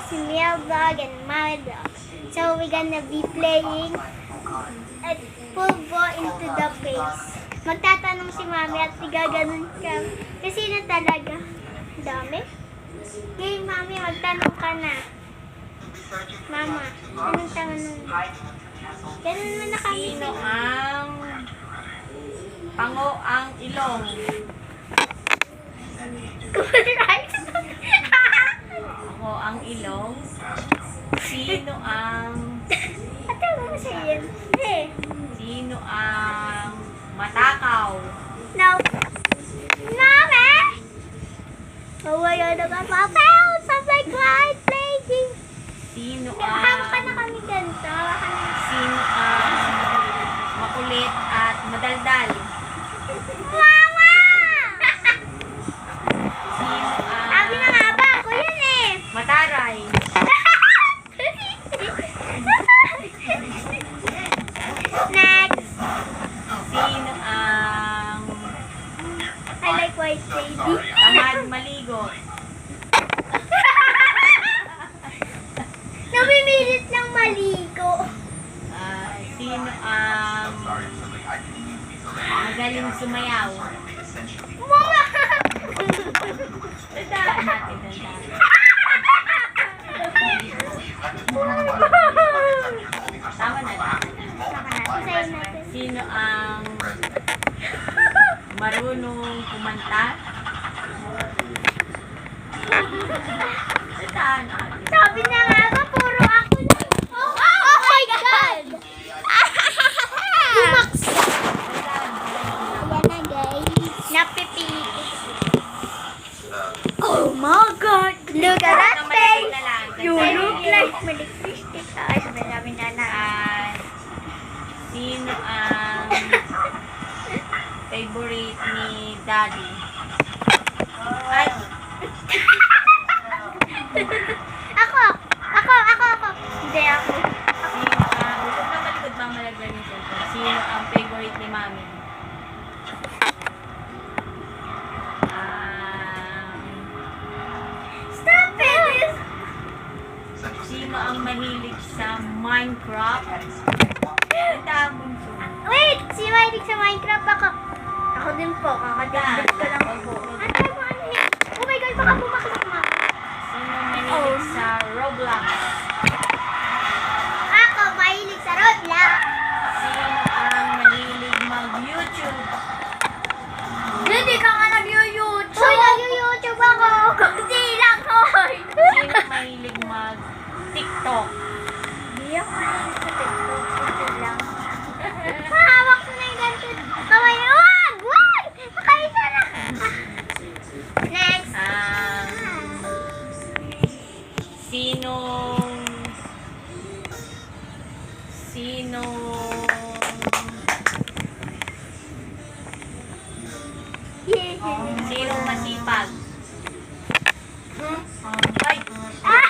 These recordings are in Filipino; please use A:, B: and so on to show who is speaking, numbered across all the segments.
A: si Mia Vlog and Mami Vlog. So we're gonna be playing at full ball into the face. Magtatanong si Mami at igaganon ka. Kasi na talaga. Dami. Okay, Mami, magtanong ka na. Mama, anong tanong? Ganun mo na kami.
B: Sino ang pango ang ilong? Pango ang ilong? Sino ang
A: Ate, mo sa iyan.
B: Sino ang matakaw?
A: No. Mami! Oh my God, nagpapapel! Something like playing.
B: Sino
A: Hawak ka na
B: ang
A: kami ganito. Hawak ka na.
B: Sino ang makulit at madaldal?
A: Mama!
B: Sino ang
A: Sabi na nga ba? Ako yan eh.
B: mataray?
A: Next.
B: Sino ang
A: I like white lady.
B: tamad maligo?
A: Namimilit lang maligo.
B: Sino ang magaling sumayaw?
A: Mama!
B: Tandaan natin, tandaan. Tama na ba?
A: Isayin natin.
B: Sino ang marunong kumanta? Tandaan natin.
A: Sabi na nga ba, puro ako lang. Oh my God! Bumaksa. Ayan na guys. Napipili. Oh my God! Look at that face! You look like malipstick. Ay, sabi namin na.
B: Sino ang favorite ni Daddy? Ay!
A: Ako. Hindi ako.
B: Sino ang... Huwag na malikod bang malagyan yung cellphone. Sino ang favorite ni Mami?
A: Stop it!
B: Sino ang mahilig sa Minecraft? Tandaan mo ito.
A: Wait! Si Mahilig sa Minecraft ako. Ako din po. Kakadagdag ko lang po. Ano yun? Oh my God, baka bumaksak na.
B: Sino mahilig sa Roblox?
A: Ako, mahilig sa Roblox.
B: Sino ang mahilig mag-YouTube?
A: Hindi ka nga nag-YouTube. Hoy, nag-YouTube ako. Kunti lang, hoy.
B: Sino mahilig mag-TikTok?
A: Hindi ako mahilig sa TikTok. Kunti lang. Mahawak ko na yung ganito. Kamay na. Wag! Makaisa na. Next.
B: Sinong masipag? Ay!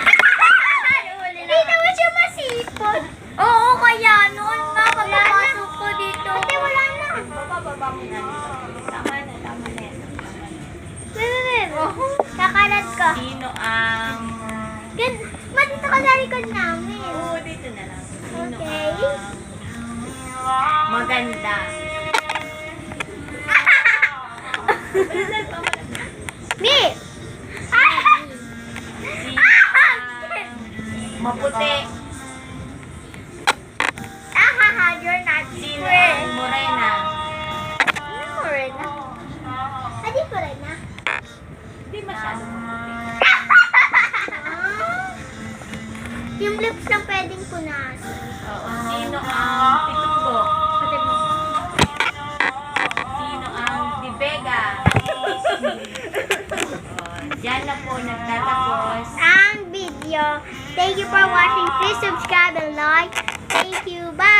A: Hindi naman siya masipag. Oo, kaya noon makapapasok ko dito. Ate, wala na.
B: Baba mo na. Tama na yan.
A: Kakalat ko.
B: Sino ang...
A: Dito ka sa likod namin.
B: Oo, dito na lang. Sino
A: Okay.
B: ang maganda?
A: Me!
B: Sino ang maputi?
A: You're not
B: Sino ang morena?
A: Ano morena? Adi morena?
B: Hindi masyado maputi.
A: Yung lips lang pwedeng punasan.
B: Oo. Sino ang pitunggo?
A: Pati mo.
B: Sino ang tibega? Diyan na po nagtatapos.
A: Ang video. Thank you for watching. Please subscribe and like. Thank you. Bye!